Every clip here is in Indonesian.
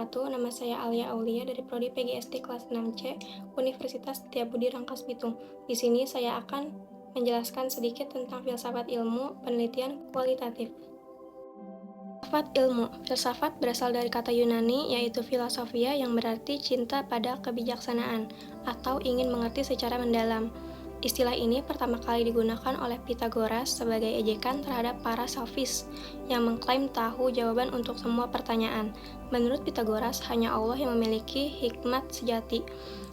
wabarakatuh. Nama saya Alia Aulia dari Prodi PGSD kelas 6C Universitas Setiabudi Rangkas Bitung. Di sini saya akan menjelaskan sedikit tentang filsafat ilmu, penelitian kualitatif. Filsafat ilmu. Filsafat berasal dari kata Yunani yaitu filosofia yang berarti cinta pada kebijaksanaan atau ingin mengerti secara mendalam. Istilah ini pertama kali digunakan oleh Pythagoras sebagai ejekan terhadap para sofis yang mengklaim tahu jawaban untuk semua pertanyaan. Menurut Pythagoras, hanya Allah yang memiliki hikmat sejati,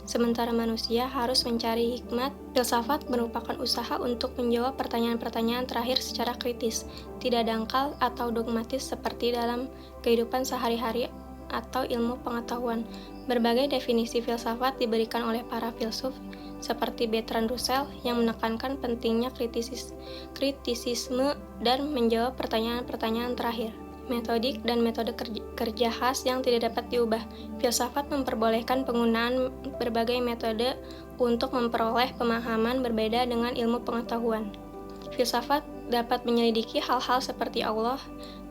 sementara manusia harus mencari hikmat. Filsafat merupakan usaha untuk menjawab pertanyaan-pertanyaan terakhir secara kritis, tidak dangkal atau dogmatis seperti dalam kehidupan sehari-hari atau ilmu pengetahuan. Berbagai definisi filsafat diberikan oleh para filsuf seperti Bertrand Russell yang menekankan pentingnya kritisisme dan menjawab pertanyaan-pertanyaan terakhir. Metodik dan metode kerja khas yang tidak dapat diubah. Filsafat memperbolehkan penggunaan berbagai metode untuk memperoleh pemahaman berbeda dengan ilmu pengetahuan. Filsafat dapat menyelidiki hal-hal seperti Allah,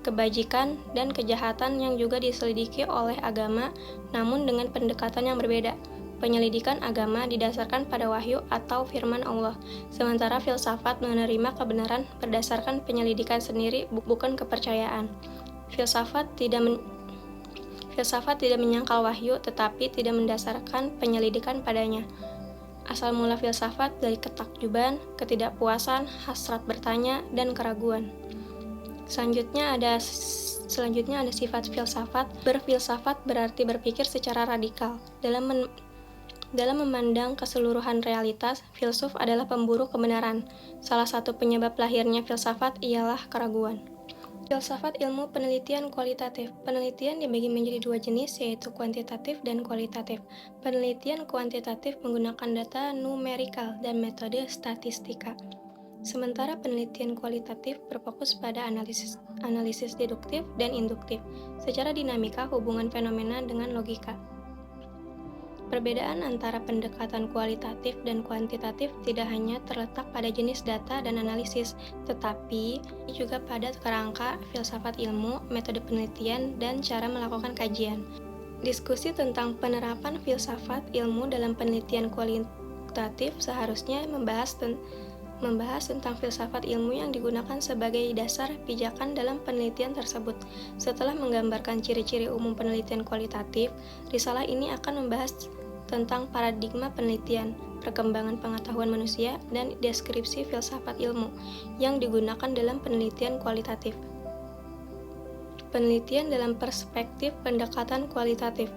kebajikan, dan kejahatan yang juga diselidiki oleh agama, namun dengan pendekatan yang berbeda. Penyelidikan agama didasarkan pada wahyu atau firman Allah, sementara filsafat menerima kebenaran berdasarkan penyelidikan sendiri, bukan kepercayaan. Filsafat tidak menyangkal wahyu, tetapi tidak mendasarkan penyelidikan padanya. Asal mula filsafat dari ketakjuban, ketidakpuasan, hasrat bertanya, dan keraguan. Selanjutnya ada sifat filsafat. Berfilsafat berarti berpikir secara radikal. Dalam memandang keseluruhan realitas, filsuf adalah pemburu kebenaran. Salah satu penyebab lahirnya filsafat ialah keraguan. Filsafat ilmu penelitian kualitatif. Penelitian dibagi menjadi dua jenis, yaitu kuantitatif dan kualitatif. Penelitian kuantitatif menggunakan data numerikal dan metode statistika. Sementara penelitian kualitatif berfokus pada analisis deduktif dan induktif, secara dinamika hubungan fenomena dengan logika. Perbedaan antara pendekatan kualitatif dan kuantitatif tidak hanya terletak pada jenis data dan analisis, tetapi juga pada kerangka filsafat ilmu, metode penelitian, dan cara melakukan kajian. Diskusi tentang penerapan filsafat ilmu dalam penelitian kualitatif seharusnya membahas tentang filsafat ilmu yang digunakan sebagai dasar pijakan dalam penelitian tersebut. Setelah menggambarkan ciri-ciri umum penelitian kualitatif, risalah ini akan membahas tentang paradigma penelitian, perkembangan pengetahuan manusia, dan deskripsi filsafat ilmu yang digunakan dalam penelitian kualitatif. Penelitian dalam perspektif pendekatan kualitatif.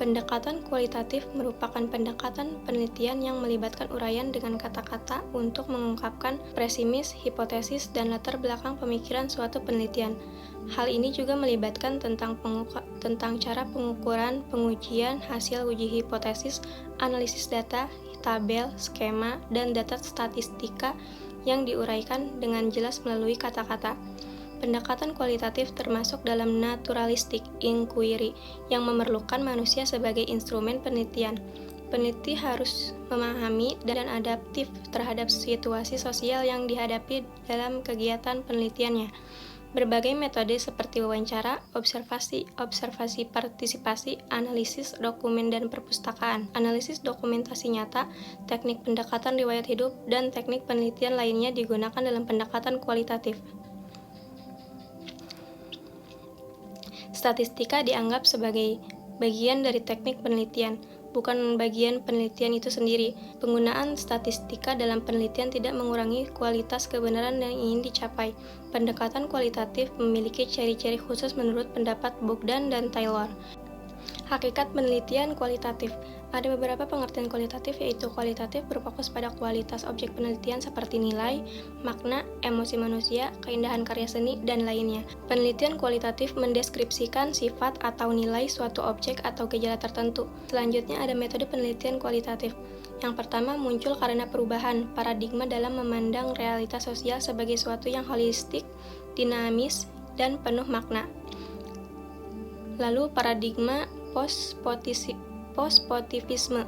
Pendekatan kualitatif merupakan pendekatan penelitian yang melibatkan uraian dengan kata-kata untuk mengungkapkan presimis, hipotesis, dan latar belakang pemikiran suatu penelitian. Hal ini juga melibatkan tentang cara pengukuran, pengujian, hasil uji hipotesis, analisis data, tabel, skema, dan data statistika yang diuraikan dengan jelas melalui kata-kata. Pendekatan kualitatif termasuk dalam naturalistic inquiry yang memerlukan manusia sebagai instrumen penelitian. Peneliti harus memahami dan adaptif terhadap situasi sosial yang dihadapi dalam kegiatan penelitiannya. Berbagai metode seperti wawancara, observasi partisipasi, analisis dokumen dan perpustakaan, analisis dokumentasi nyata, teknik pendekatan riwayat hidup, dan teknik penelitian lainnya digunakan dalam pendekatan kualitatif. Statistika dianggap sebagai bagian dari teknik penelitian, bukan bagian penelitian itu sendiri. Penggunaan statistika dalam penelitian tidak mengurangi kualitas kebenaran yang ingin dicapai. Pendekatan kualitatif memiliki ciri-ciri khusus menurut pendapat Bogdan dan Taylor. Hakikat penelitian kualitatif. Ada beberapa pengertian kualitatif, yaitu kualitatif berfokus pada kualitas objek penelitian seperti nilai, makna, emosi manusia, keindahan karya seni, dan lainnya. Penelitian kualitatif mendeskripsikan sifat atau nilai suatu objek atau gejala tertentu. Selanjutnya ada metode penelitian kualitatif. Yang pertama muncul karena perubahan paradigma dalam memandang realitas sosial sebagai suatu yang holistik, dinamis, dan penuh makna. Lalu paradigma pospositivisme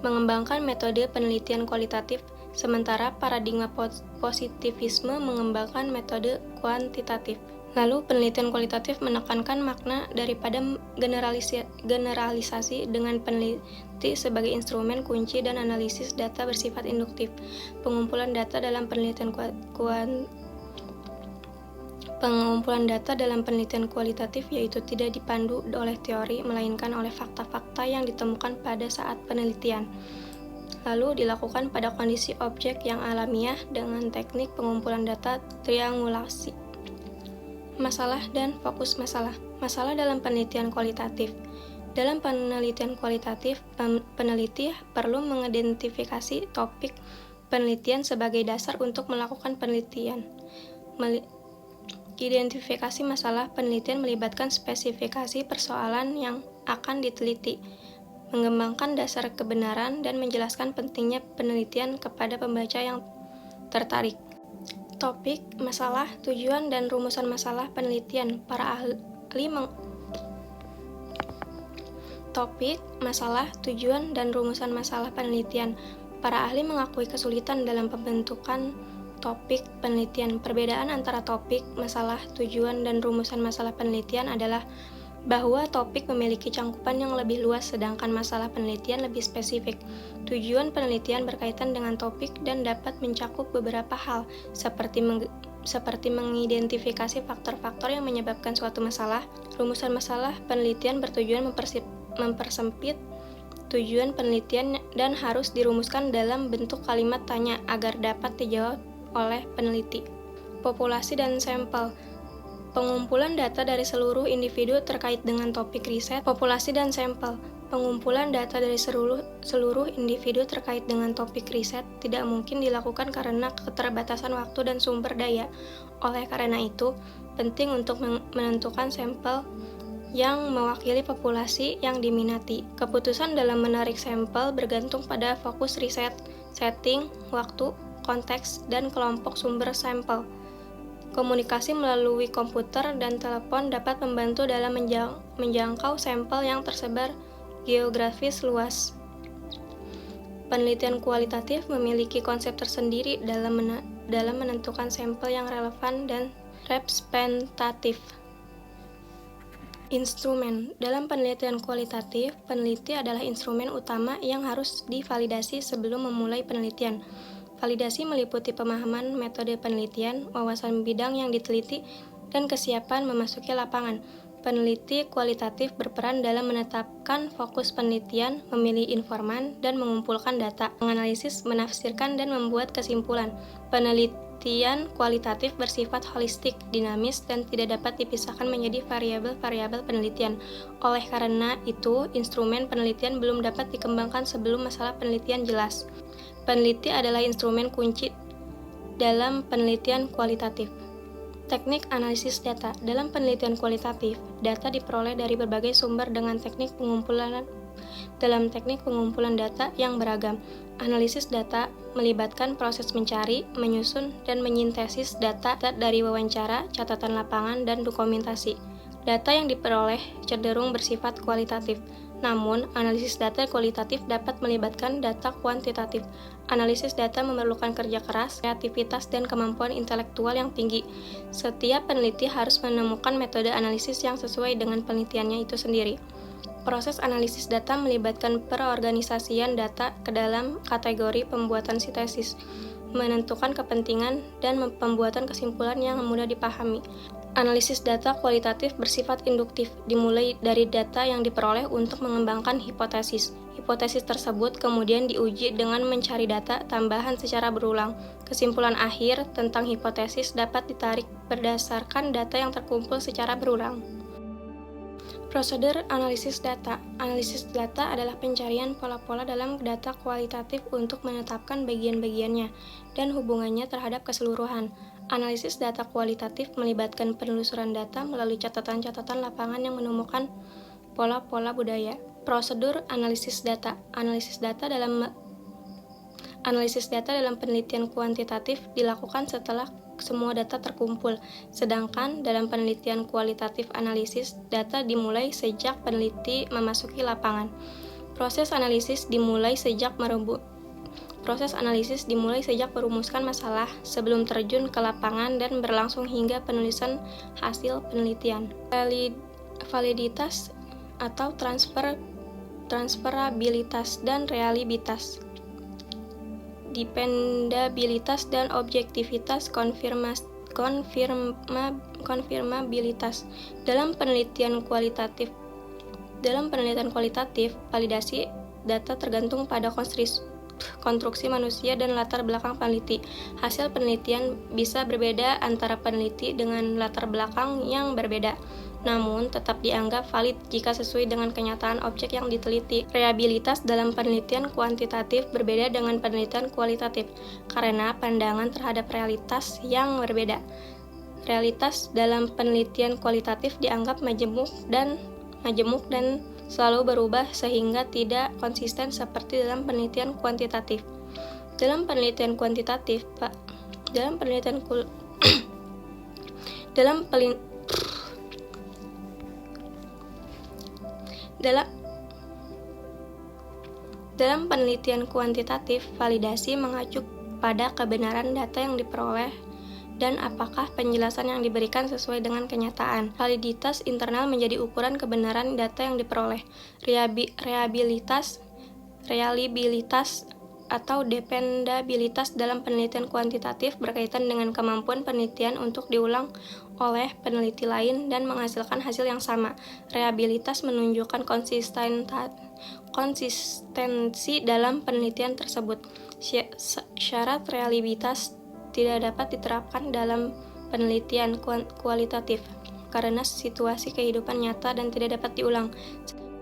mengembangkan metode penelitian kualitatif, sementara paradigma positivisme mengembangkan metode kuantitatif. Lalu, penelitian kualitatif menekankan makna daripada generalisasi dengan peneliti sebagai instrumen kunci dan analisis data bersifat induktif. Pengumpulan data dalam penelitian kualitatif yaitu tidak dipandu oleh teori, melainkan oleh fakta-fakta yang ditemukan pada saat penelitian. Lalu dilakukan pada kondisi objek yang alamiah dengan teknik pengumpulan data triangulasi. Masalah dan fokus masalah. Masalah dalam penelitian kualitatif. Dalam penelitian kualitatif, peneliti perlu mengidentifikasi topik penelitian sebagai dasar untuk melakukan penelitian. Identifikasi masalah penelitian melibatkan spesifikasi persoalan yang akan diteliti, mengembangkan dasar kebenaran, dan menjelaskan pentingnya penelitian kepada pembaca yang tertarik. Topik, masalah, tujuan, dan rumusan masalah penelitian. Topik, masalah, tujuan, dan rumusan masalah penelitian. Para ahli mengakui kesulitan dalam pembentukan topik penelitian. Perbedaan antara topik, masalah, tujuan, dan rumusan masalah penelitian adalah bahwa topik memiliki cangkupan yang lebih luas sedangkan masalah penelitian lebih spesifik. Tujuan penelitian berkaitan dengan topik dan dapat mencakup beberapa hal, seperti mengidentifikasi faktor-faktor yang menyebabkan suatu masalah. Rumusan masalah penelitian bertujuan mempersempit tujuan penelitian dan harus dirumuskan dalam bentuk kalimat tanya agar dapat dijawab oleh peneliti. Populasi dan sampel. Pengumpulan data dari seluruh individu terkait dengan topik riset. Populasi dan sampel. Pengumpulan data dari seluruh individu terkait dengan topik riset tidak mungkin dilakukan karena keterbatasan waktu dan sumber daya. Oleh karena itu, penting untuk menentukan sampel yang mewakili populasi yang diminati. Keputusan dalam menarik sampel bergantung pada fokus riset, setting, waktu, konteks, dan kelompok sumber sampel. Komunikasi melalui komputer dan telepon dapat membantu dalam menjangkau sampel yang tersebar geografis luas. Penelitian kualitatif memiliki konsep tersendiri dalam menentukan sampel yang relevan dan representatif. Instrumen. Dalam penelitian kualitatif, peneliti adalah instrumen utama yang harus divalidasi sebelum memulai penelitian. Validasi meliputi pemahaman metode penelitian, wawasan bidang yang diteliti, dan kesiapan memasuki lapangan. Peneliti kualitatif berperan dalam menetapkan fokus penelitian, memilih informan, dan mengumpulkan data, menganalisis, menafsirkan, dan membuat kesimpulan. Penelitian kualitatif bersifat holistik, dinamis, dan tidak dapat dipisahkan menjadi variabel-variabel penelitian. Oleh karena itu, instrumen penelitian belum dapat dikembangkan sebelum masalah penelitian jelas. Peneliti adalah instrumen kunci dalam penelitian kualitatif. Teknik analisis data. Dalam penelitian kualitatif, data diperoleh dari berbagai sumber dengan teknik pengumpulan data yang beragam. Analisis data melibatkan proses mencari, menyusun, dan menyintesis data dari wawancara, catatan lapangan, dan dokumentasi. Data yang diperoleh cenderung bersifat kualitatif. Namun, analisis data kualitatif dapat melibatkan data kuantitatif. Analisis data memerlukan kerja keras, kreativitas, dan kemampuan intelektual yang tinggi. Setiap peneliti harus menemukan metode analisis yang sesuai dengan penelitiannya itu sendiri. Proses analisis data melibatkan perorganisasian data ke dalam kategori pembuatan sintesis, menentukan kepentingan, dan pembuatan kesimpulan yang mudah dipahami. Analisis data kualitatif bersifat induktif, dimulai dari data yang diperoleh untuk mengembangkan hipotesis. Hipotesis tersebut kemudian diuji dengan mencari data tambahan secara berulang. Kesimpulan akhir tentang hipotesis dapat ditarik berdasarkan data yang terkumpul secara berulang. Prosedur analisis data. Analisis data adalah pencarian pola-pola dalam data kualitatif untuk menetapkan bagian-bagiannya dan hubungannya terhadap keseluruhan. Analisis data kualitatif melibatkan penelusuran data melalui catatan-catatan lapangan yang menemukan pola-pola budaya. Prosedur analisis data. Analisis data dalam penelitian kuantitatif dilakukan setelah semua data terkumpul, sedangkan dalam penelitian kualitatif analisis, data dimulai sejak peneliti memasuki lapangan. Proses analisis dimulai sejak Proses analisis dimulai sejak merumuskan masalah sebelum terjun ke lapangan dan berlangsung hingga penulisan hasil penelitian. Validitas atau transferabilitas dan reliabilitas. Dependabilitas dan objektivitas, konfirmabilitas. Dalam penelitian kualitatif, validasi data tergantung pada konstruksi manusia dan latar belakang peneliti. Hasil penelitian bisa berbeda antara peneliti dengan latar belakang yang berbeda, namun tetap dianggap valid jika sesuai dengan kenyataan objek yang diteliti. Reliabilitas dalam penelitian kuantitatif berbeda dengan penelitian kualitatif karena pandangan terhadap realitas yang berbeda. Realitas dalam penelitian kualitatif dianggap majemuk dan selalu berubah sehingga tidak konsisten seperti dalam penelitian kuantitatif. Dalam penelitian kuantitatif, dalam penelitian kuantitatif, validasi mengacu pada kebenaran data yang diperoleh dan apakah penjelasan yang diberikan sesuai dengan kenyataan. Validitas internal menjadi ukuran kebenaran data yang diperoleh. Reliabilitas atau dependabilitas dalam penelitian kuantitatif berkaitan dengan kemampuan penelitian untuk diulang oleh peneliti lain dan menghasilkan hasil yang sama. Reliabilitas menunjukkan konsistensi dalam penelitian tersebut. Syarat reliabilitas tidak dapat diterapkan dalam penelitian kualitatif karena situasi kehidupan nyata dan tidak dapat diulang.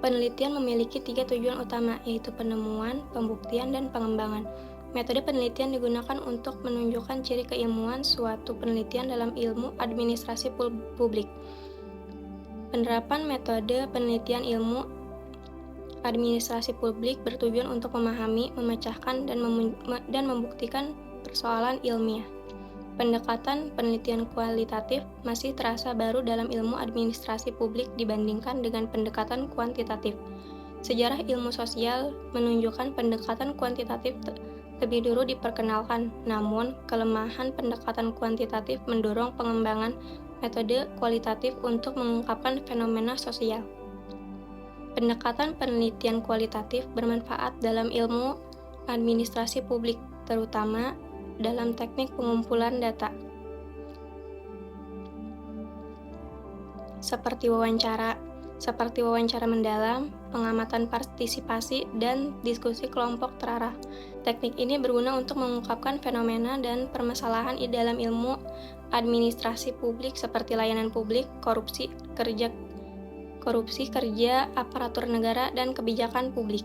Penelitian memiliki 3 tujuan utama, yaitu penemuan, pembuktian, dan pengembangan. Metode penelitian digunakan untuk menunjukkan ciri keilmuan suatu penelitian dalam ilmu administrasi publik. Penerapan metode penelitian ilmu administrasi publik bertujuan untuk memahami, memecahkan, dan membuktikan persoalan ilmiah. Pendekatan penelitian kualitatif masih terasa baru dalam ilmu administrasi publik dibandingkan dengan pendekatan kuantitatif. Sejarah ilmu sosial menunjukkan pendekatan kuantitatif lebih dulu diperkenalkan, namun kelemahan pendekatan kuantitatif mendorong pengembangan metode kualitatif untuk mengungkapkan fenomena sosial. Pendekatan penelitian kualitatif bermanfaat dalam ilmu administrasi publik, terutama dalam teknik pengumpulan data, seperti wawancara mendalam, pengamatan partisipasi, dan diskusi kelompok terarah. Teknik ini berguna untuk mengungkapkan fenomena dan permasalahan di dalam ilmu administrasi publik seperti layanan publik, korupsi, kerja aparatur negara, dan kebijakan publik.